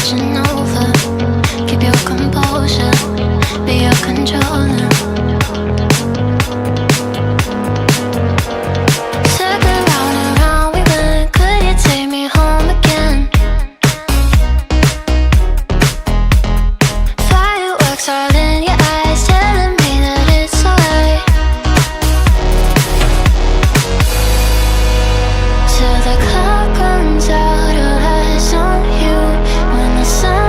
watching over. Keep your composure, be your controller. Circle round and round we went. Could you take me home again? Fireworks all in your eyes, telling me that it's alright. Till the clock runs out, all eyes on you. When the sun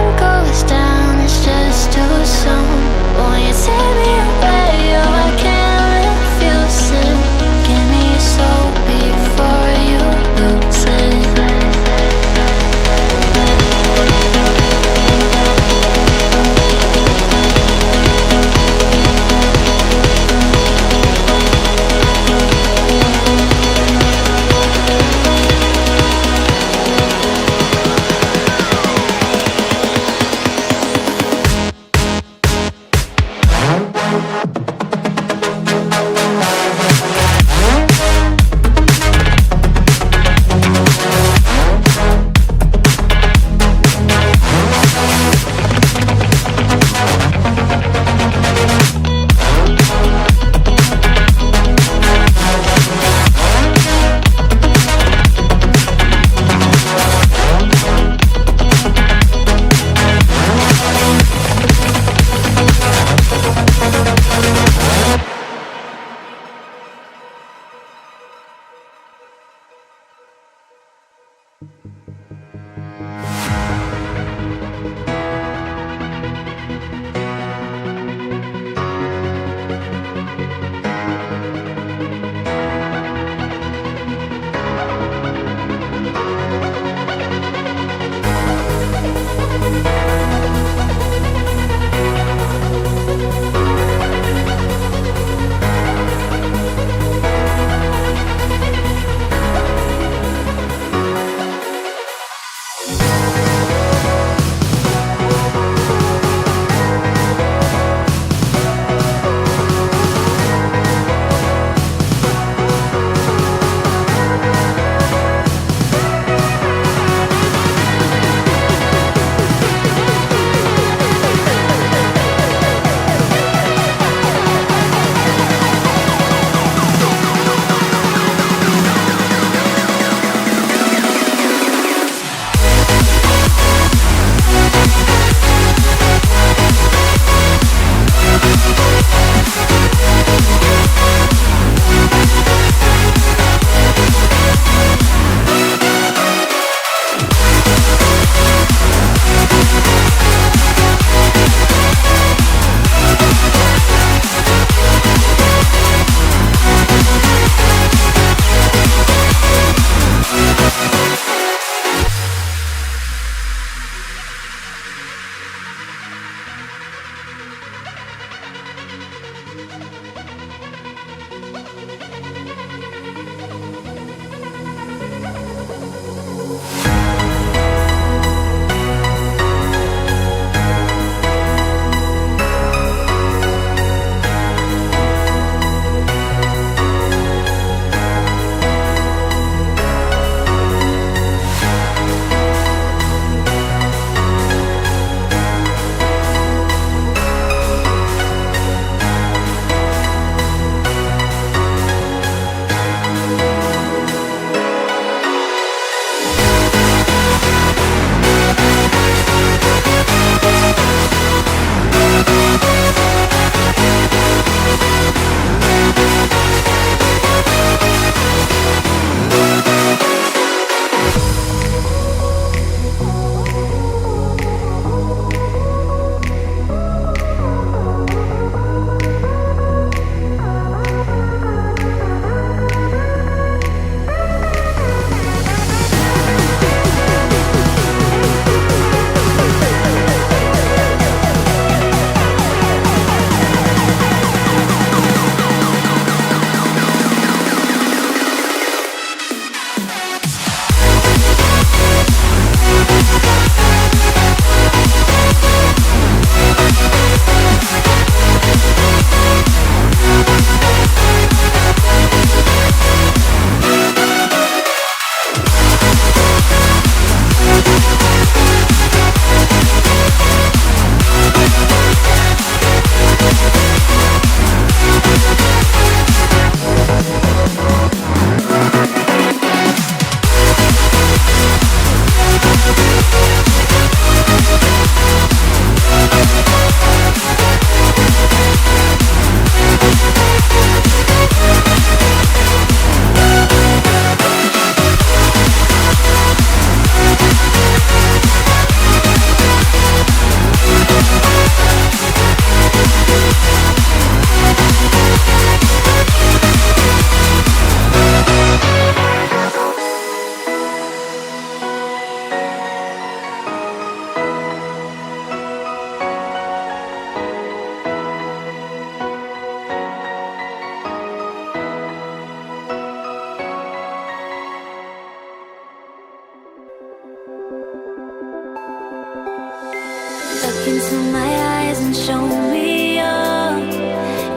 Look into my eyes and show me your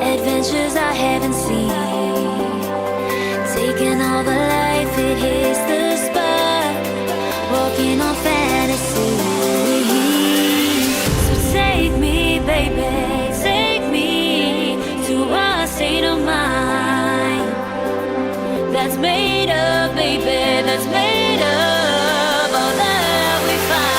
adventures I haven't seen. Taking all the life, it hits the spot. Walking on fantasy. So take me, baby, take me to a state of mind that's made of, baby, that's made of all that we find.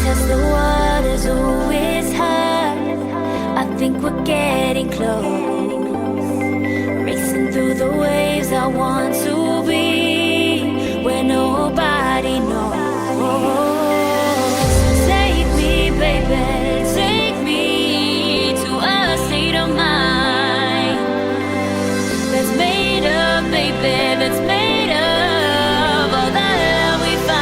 Test the waters, oh, it's hard. I think we're getting close. Racing through the waves, I want to be where nobody knows. Take me, baby, take me to a state of mind that's made of, baby, that's made of all that we find.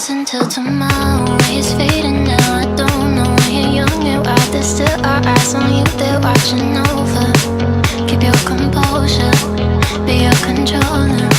Until tomorrow, it's fading now. I don't know when you're young, you're out there, still our eyes on you, they're watching over. Keep your composure, be your controller.